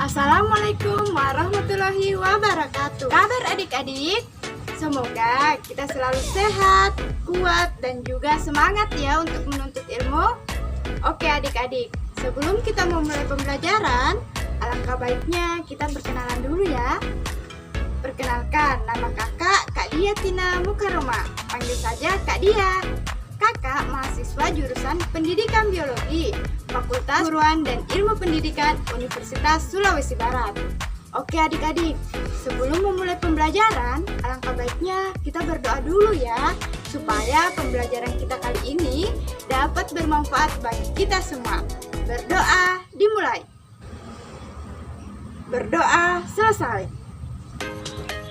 Assalamualaikum warahmatullahi wabarakatuh. Kabar adik-adik? Semoga kita selalu sehat, kuat, dan juga semangat ya untuk menuntut ilmu. Oke adik-adik, sebelum kita memulai pembelajaran, alangkah baiknya kita perkenalan dulu ya. Perkenalkan, nama kakak Kak Dia Tina Mukaroma. Panggil saja Kak Dia. Kakak mahasiswa jurusan Pendidikan Biologi, Fakultas Keguruan dan Ilmu Pendidikan Universitas Sulawesi Barat. Oke adik-adik, sebelum memulai pembelajaran, alangkah baiknya kita berdoa dulu ya, supaya pembelajaran kita kali ini dapat bermanfaat bagi kita semua. Berdoa dimulai. Berdoa selesai.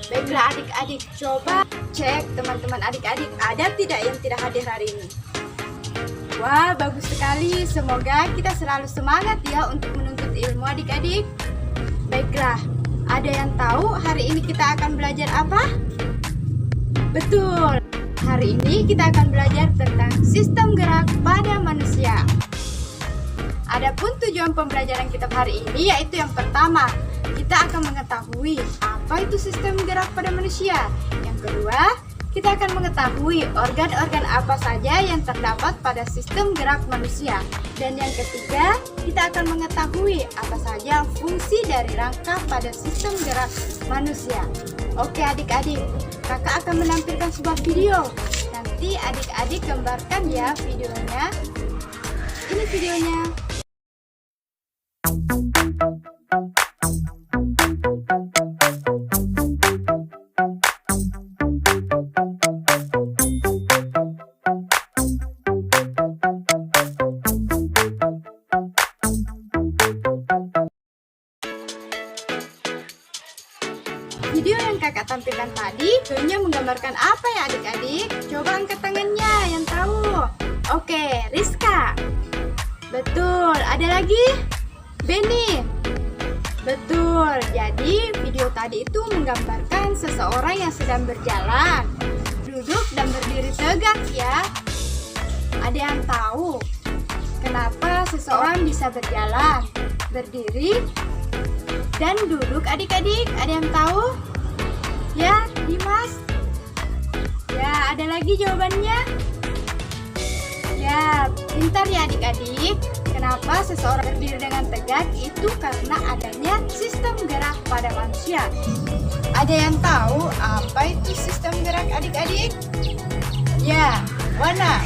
Baiklah adik-adik, coba cek teman-teman adik-adik ada tidak yang tidak hadir hari ini. Wah, bagus sekali. Semoga kita selalu semangat ya untuk menuntut ilmu adik-adik. Baiklah, ada yang tahu hari ini kita akan belajar apa? Betul, hari ini kita akan belajar tentang sistem gerak pada manusia. Adapun tujuan pembelajaran kita hari ini yaitu yang pertama, kita akan mengetahui apa itu sistem gerak pada manusia. Yang kedua, kita akan mengetahui organ-organ apa saja yang terdapat pada sistem gerak manusia. Dan yang ketiga, kita akan mengetahui apa saja fungsi dari rangka pada sistem gerak manusia. Oke adik-adik, kakak akan menampilkan sebuah video. Nanti adik-adik gambarkan ya videonya. Ini videonya. Video yang kakak tampilkan tadi tentunya menggambarkan apa ya adik-adik? Coba angkat tangannya yang tahu. Oke, Rizka. Betul, ada lagi? Benny. Betul, jadi video tadi itu menggambarkan seseorang yang sedang berjalan, duduk dan berdiri tegak ya. Ada yang tahu kenapa seseorang bisa berjalan, berdiri, dan duduk adik-adik? Ada yang tahu? Ya, Dimas? Ya, ada lagi jawabannya? Ya, pintar ya adik-adik. Kenapa seseorang berdiri dengan tegak? Itu karena adanya sistem gerak pada manusia. Ada yang tahu apa itu sistem gerak adik-adik? Ya, warna.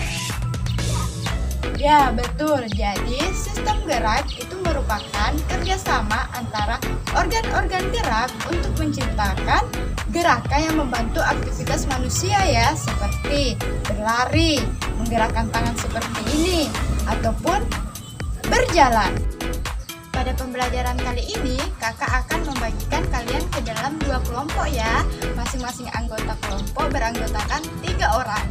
Ya, betul. Jadi, sistem gerak itu merupakan kerjasama antara organ-organ gerak untuk menciptakan gerakan yang membantu aktivitas manusia ya, seperti berlari, menggerakkan tangan seperti ini, ataupun berjalan. Pada pembelajaran kali ini, kakak akan membagikan kalian ke dalam 2 kelompok ya. Masing-masing anggota kelompok beranggotakan 3 orang.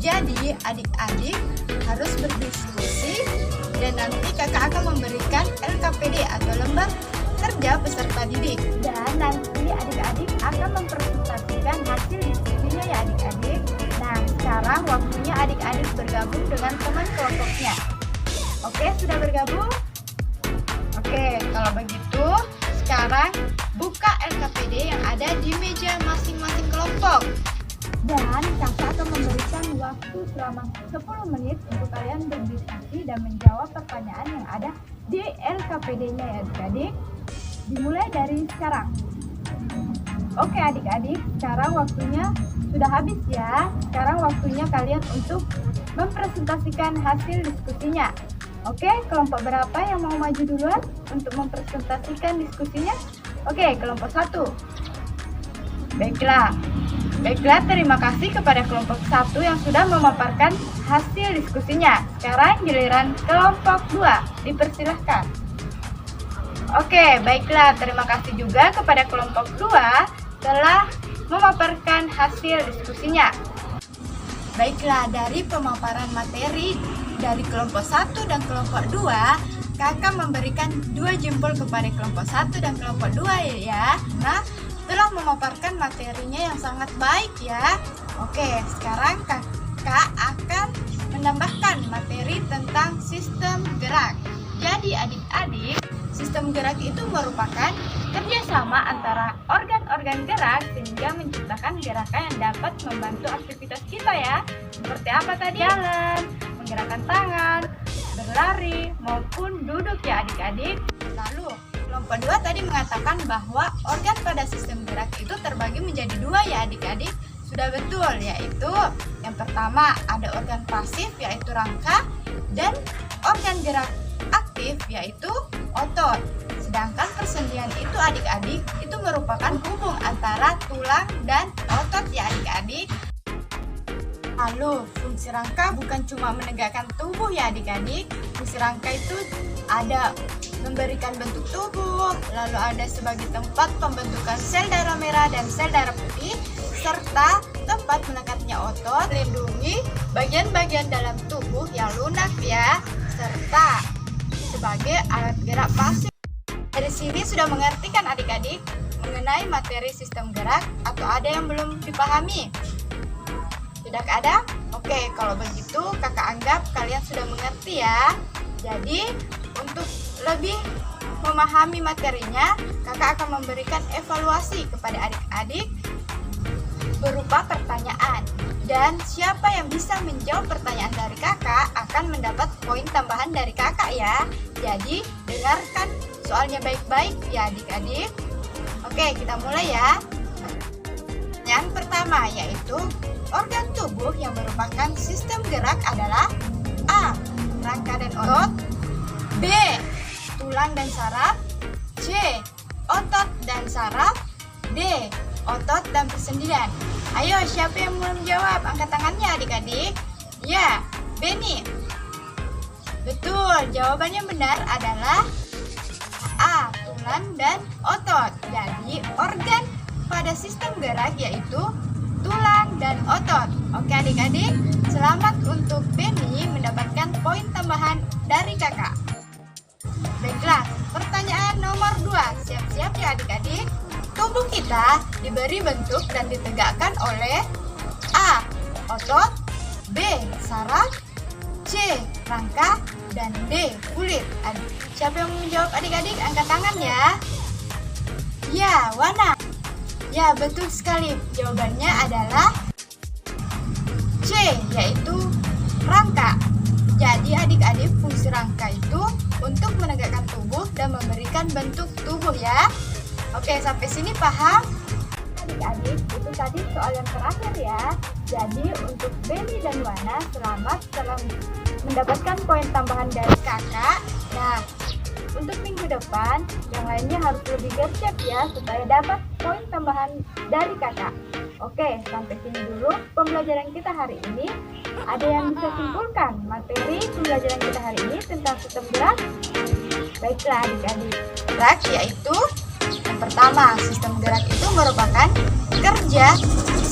Jadi, adik-adik harus berdiskusi dan nanti kakak akan memberikan LKPD atau lembar kerja peserta didik. Dan nanti adik-adik akan mempresentasikan hasil diskusinya ya adik-adik. Nah, sekarang waktunya adik-adik bergabung dengan teman kelompoknya. Oke, sudah bergabung? Oke, kalau begitu sekarang buka LKPD yang ada di meja masing-masing kelompok. Dan kakak akan memberikan waktu selama 10 menit untuk kalian berdiskusi dan menjawab pertanyaan yang ada di LKPD-nya ya adik-adik. Dimulai dari sekarang. Oke adik-adik, sekarang waktunya sudah habis ya. Sekarang waktunya kalian untuk mempresentasikan hasil diskusinya. Oke, kelompok berapa yang mau maju duluan untuk mempresentasikan diskusinya? Oke, kelompok 1. Baiklah, terima kasih kepada kelompok 1 yang sudah memaparkan hasil diskusinya. Sekarang giliran kelompok 2, dipersilahkan. Oke, baiklah, terima kasih juga kepada kelompok 2 telah memaparkan hasil diskusinya. Baiklah, dari pemaparan materi dari kelompok 1 dan kelompok 2, kakak memberikan 2 jempol kepada kelompok 1 dan kelompok 2 ya. Nah, telah memaparkan materinya yang sangat baik ya. Oke, sekarang kakak akan menambahkan materi tentang sistem gerak. Jadi adik-adik, Sistem gerak itu merupakan kerjasama antara organ-organ gerak sehingga menciptakan gerakan yang dapat membantu aktivitas kita ya. Seperti apa tadi? Jalan, menggerakkan tangan, berlari, maupun duduk ya adik-adik. Lalu, kelompok 2 tadi mengatakan bahwa organ pada sistem gerak itu terbagi menjadi 2 ya adik-adik. Sudah betul, yaitu yang pertama ada organ pasif yaitu rangka dan organ gerak aktif yaitu otot. Sedangkan persendian itu adik-adik itu merupakan hubung antara tulang dan otot ya adik-adik. Lalu fungsi rangka bukan cuma menegakkan tubuh ya adik-adik. Fungsi rangka itu ada memberikan bentuk tubuh, lalu ada sebagai tempat pembentukan sel darah merah dan sel darah putih, serta tempat menekatnya otot, melindungi bagian-bagian dalam tubuh yang lunak ya, serta sebagai alat gerak pasif. Dari sini sudah mengerti kan adik-adik mengenai materi sistem gerak atau ada yang belum dipahami? Tidak ada? Oke, kalau begitu kakak anggap kalian sudah mengerti ya. Jadi untuk lebih memahami materinya, kakak akan memberikan evaluasi kepada adik-adik berupa pertanyaan. Dan siapa yang bisa menjawab pertanyaan dari kakak akan mendapat poin tambahan dari kakak ya. Jadi dengarkan soalnya baik-baik ya adik-adik. Oke, kita mulai ya. Yang pertama yaitu organ tubuh yang merupakan sistem gerak adalah A. Rangka dan otot, B. Tulang dan saraf, C. Otot dan saraf, D. Otot dan persendian. Ayo, siapa yang belum jawab? Angkat tangannya adik-adik. Ya, Beni. Betul, jawabannya benar adalah A. Tulang dan otot. Jadi, organ pada sistem gerak yaitu tulang dan otot. Oke adik-adik, selamat untuk Beni mendapatkan poin tambahan dari kakak. Baiklah, pertanyaan nomor 2. Siap-siap ya adik-adik. Tubuh kita diberi bentuk dan ditegakkan oleh A. Otot, B. Saraf, C. Rangka, dan D. Kulit. Siapa yang menjawab adik-adik? Angkat tangan ya. Ya, Wana. Ya, betul sekali. Jawabannya adalah C, yaitu rangka. Jadi adik-adik, fungsi rangka itu untuk menegakkan tubuh dan memberikan bentuk tubuh ya. Oke, sampai sini paham? Adik-adik, itu tadi soal yang terakhir ya. Jadi untuk Beni dan Wana selamat telah mendapatkan poin tambahan dari kakak. Nah, untuk minggu depan, yang lainnya harus lebih gercep ya, supaya dapat poin tambahan dari kakak. Oke, sampai sini dulu pembelajaran kita hari ini. Ada yang bisa simpulkan materi pembelajaran kita hari ini tentang sistem gerak? Baiklah adik-adik, gerak yaitu yang pertama, sistem gerak itu merupakan kerja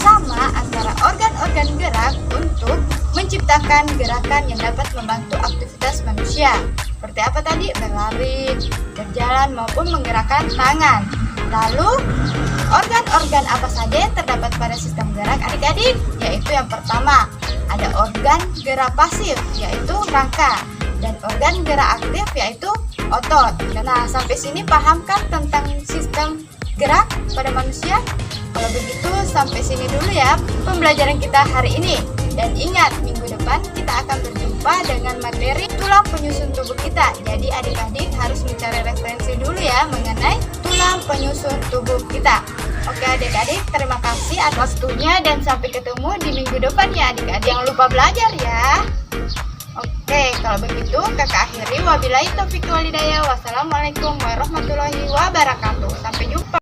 sama antara organ-organ gerak untuk menciptakan gerakan yang dapat membantu aktivitas manusia. Seperti apa tadi? Berlari, berjalan, maupun menggerakkan tangan. Lalu, organ-organ apa saja yang terdapat pada sistem gerak adik-adik? Yaitu yang pertama, ada organ gerak pasif, yaitu rangka. Dan organ gerak aktif, yaitu otot. Nah, sampai sini paham kan tentang sistem gerak pada manusia? Kalau begitu, sampai sini dulu ya pembelajaran kita hari ini. Dan ingat, minggu depan kita akan berjumpa dengan materi tulang penyusun tubuh kita. Jadi adik-adik harus mencari referensi dulu ya mengenai tulang penyusun tubuh kita. Oke adik-adik, terima kasih atas waktunya dan sampai ketemu di minggu depan ya adik-adik. Jangan lupa belajar ya. Oke, kalau begitu kakak akhiri. Wabillahi taufiq wal hidayah. Wassalamualaikum warahmatullahi wabarakatuh. Sampai jumpa.